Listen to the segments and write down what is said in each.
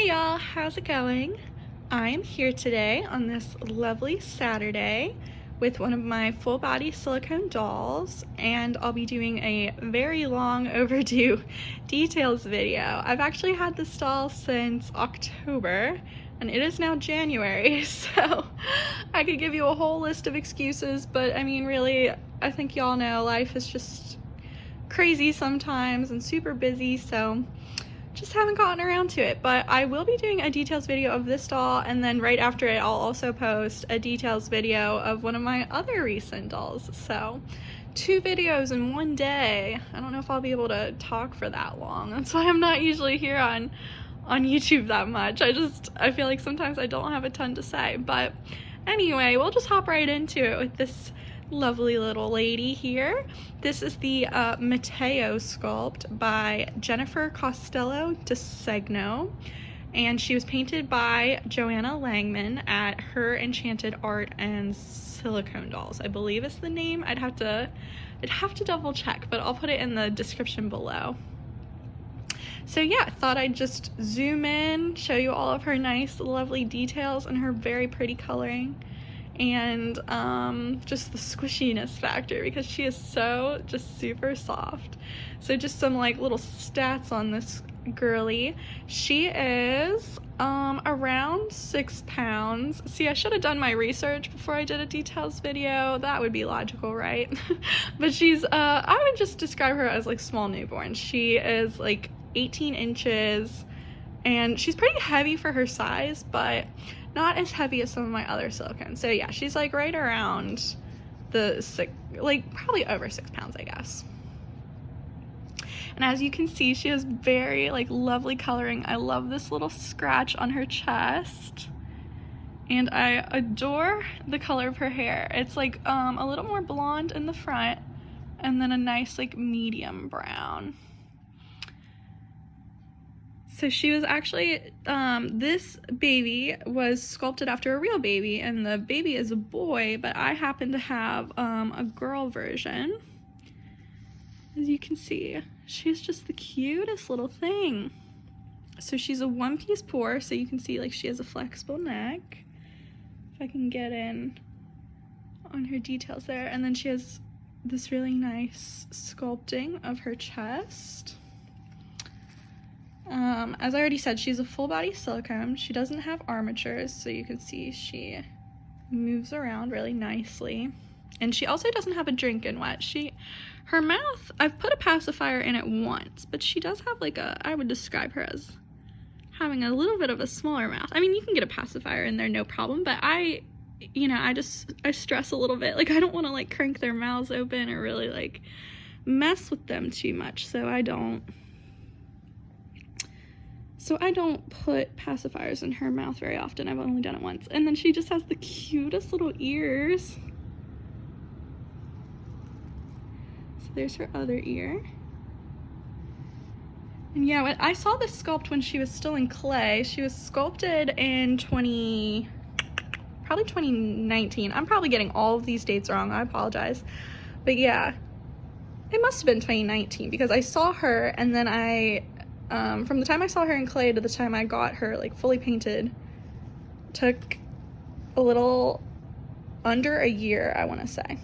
Hey y'all, how's it going? I'm here today on this lovely Saturday with one of my full body silicone dolls, and I'll be doing a very long overdue details video. I've actually had this doll since October and it is now January, so I could give you a whole list of excuses, but I mean really, I think y'all know life is just crazy sometimes and super busy, so just haven't gotten around to it. But I will be doing a details video of this doll, and then right after it I'll also post a details video of one of my other recent dolls. So 2 videos in one day. I don't know if I'll be able to talk for that long. That's why I'm not usually here on YouTube that much. I feel like sometimes I don't have a ton to say. But anyway, we'll just hop right into it with this lovely little lady here. This is the Mateo sculpt by Jennifer Costello-DelCegno, and she was painted by Joanna Langemann at her Enchanted Art and Silicone Dolls, I believe is the name. I'd have to double check, but I'll put it in the description below. So yeah, I thought I'd just zoom in, show you all of her nice lovely details and her very pretty coloring, and just the squishiness factor, because she is so just super soft. So just some like little stats on this girly. She is around 6 pounds. See, I should have done my research before I did a details video. That would be logical, right? But she's I would just describe her as like small newborn. She is like 18 inches and she's pretty heavy for her size, but not as heavy as some of my other silicones. So yeah, she's like right around the 6, like probably over 6 pounds, I guess. And as you can see, she has very like lovely coloring. I love this little scratch on her chest, and I adore the color of her hair. It's like a little more blonde in the front and then a nice like medium brown. So she was actually, this baby was sculpted after a real baby, and the baby is a boy, but I happen to have a girl version. As you can see, she's just the cutest little thing. So she's a one-piece pour, so you can see like she has a flexible neck. If I can get in on her details there. And then she has this really nice sculpting of her chest. As I already said, she's a full body silicone. She doesn't have armatures, so you can see she moves around really nicely. And she also doesn't have a drink in wet. Her mouth, I've put a pacifier in it once, but she does have like I would describe her as having a little bit of a smaller mouth. I mean, you can get a pacifier in there, no problem, but I stress a little bit. Like, I don't want to like crank their mouths open or really like mess with them too much, so I don't put pacifiers in her mouth very often. I've only done it once. And then she just has the cutest little ears. So there's her other ear. And yeah, I saw this sculpt when she was still in clay. She was sculpted in probably 2019. I'm probably getting all of these dates wrong. I apologize. But yeah, it must have been 2019, because I saw her, and then from the time I saw her in clay to the time I got her like fully painted took a little under a year, I want to say.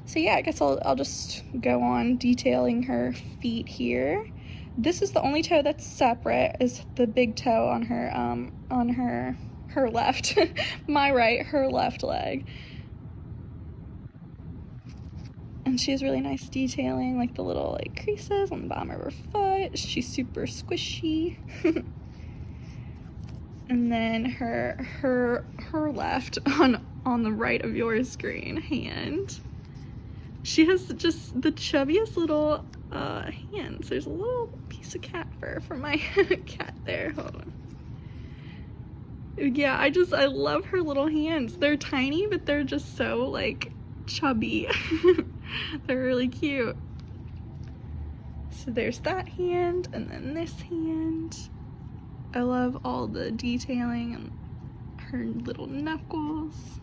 So yeah, I guess I'll just go on detailing her feet here. This is the only toe that's separate, is the big toe on her left, my right, her left leg. And she has really nice detailing, like the little like creases on the bottom of her foot. She's super squishy. And then her left on the right of your screen hand. She has just the chubbiest little hands. There's a little piece of cat fur for my cat there. Hold on. Yeah, I love her little hands. They're tiny, but they're just so like chubby. They're really cute. So there's that hand, and then this hand. I love all the detailing and her little knuckles.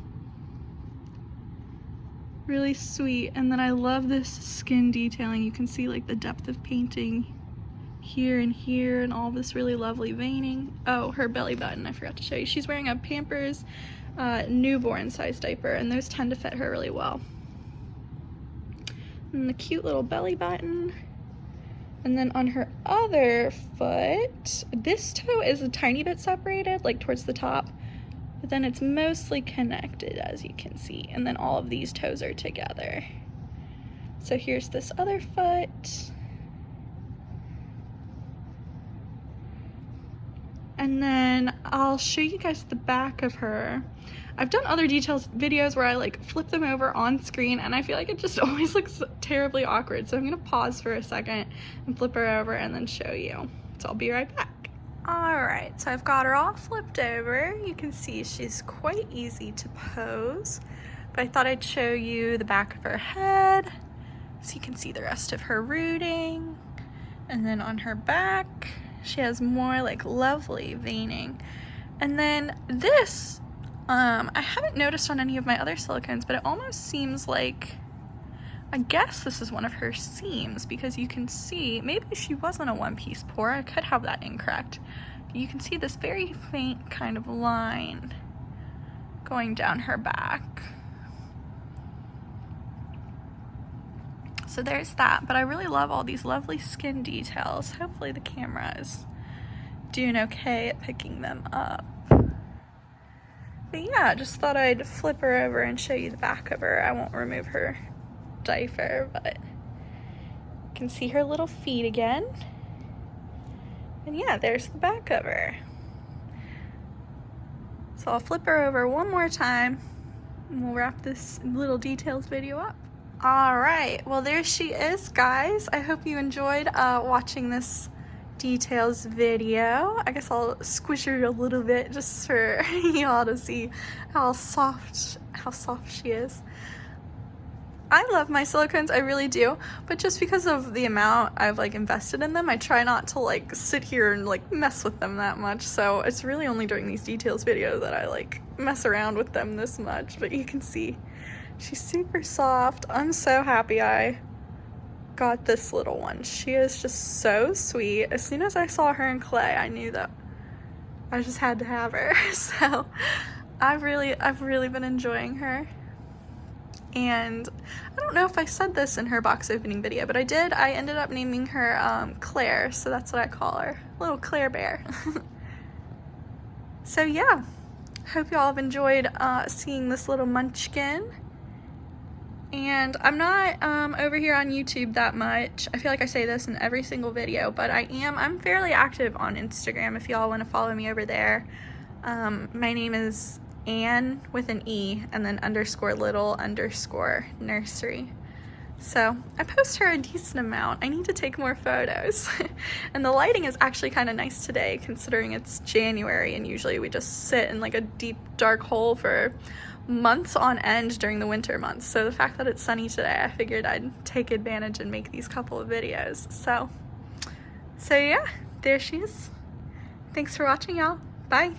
Really sweet. And then I love this skin detailing. You can see like the depth of painting here and here, and all this really lovely veining. Oh, her belly button, I forgot to show you. She's wearing a Pampers newborn size diaper, and those tend to fit her really well. And the cute little belly button. And then on her other foot, this toe is a tiny bit separated, like towards the top, but then it's mostly connected, as you can see. And then all of these toes are together. So here's this other foot. And then I'll show you guys the back of her. I've done other details videos where I like flip them over on screen, and I feel like it just always looks terribly awkward. So I'm gonna pause for a second and flip her over and then show you. So I'll be right back. All right, so I've got her all flipped over. You can see she's quite easy to pose, but I thought I'd show you the back of her head so you can see the rest of her rooting. And then on her back, she has more like lovely veining. And then this, I haven't noticed on any of my other silicones, but it almost seems like, I guess this is one of her seams, because you can see, maybe she wasn't a one-piece pour, I could have that incorrect. You can see this very faint kind of line going down her back. So there's that, but I really love all these lovely skin details. Hopefully the camera is doing okay at picking them up. But yeah, just thought I'd flip her over and show you the back of her. I won't remove her diaper, but you can see her little feet again. And yeah, there's the back of her. So I'll flip her over one more time and we'll wrap this little details video up. All right, well there she is, guys. I hope you enjoyed watching this details video. I guess I'll squish her a little bit just for y'all to see how soft she is. I love my silicones, I really do, but just because of the amount I've like invested in them, I try not to like sit here and like mess with them that much. So it's really only during these details videos that I like mess around with them this much. But you can see she's super soft. I'm so happy I got this little one. She is just so sweet. As soon as I saw her in clay, I knew that I just had to have her. So I've really been enjoying her. And I don't know if I said this in her box opening video, but I did. I ended up naming her Claire, so that's what I call her, little Claire Bear. So yeah, hope y'all have enjoyed seeing this little munchkin. And I'm not over here on YouTube that much. I feel like I say this in every single video, but I'm fairly active on Instagram if y'all want to follow me over there. My name is Anne with an E and then _little_nursery. So I post her a decent amount. I need to take more photos. And the lighting is actually kind of nice today considering it's January and usually we just sit in like a deep dark hole for months on end during the winter months. So the fact that it's sunny today, I figured I'd take advantage and make these couple of videos. So yeah, there she is. Thanks for watching, y'all. Bye.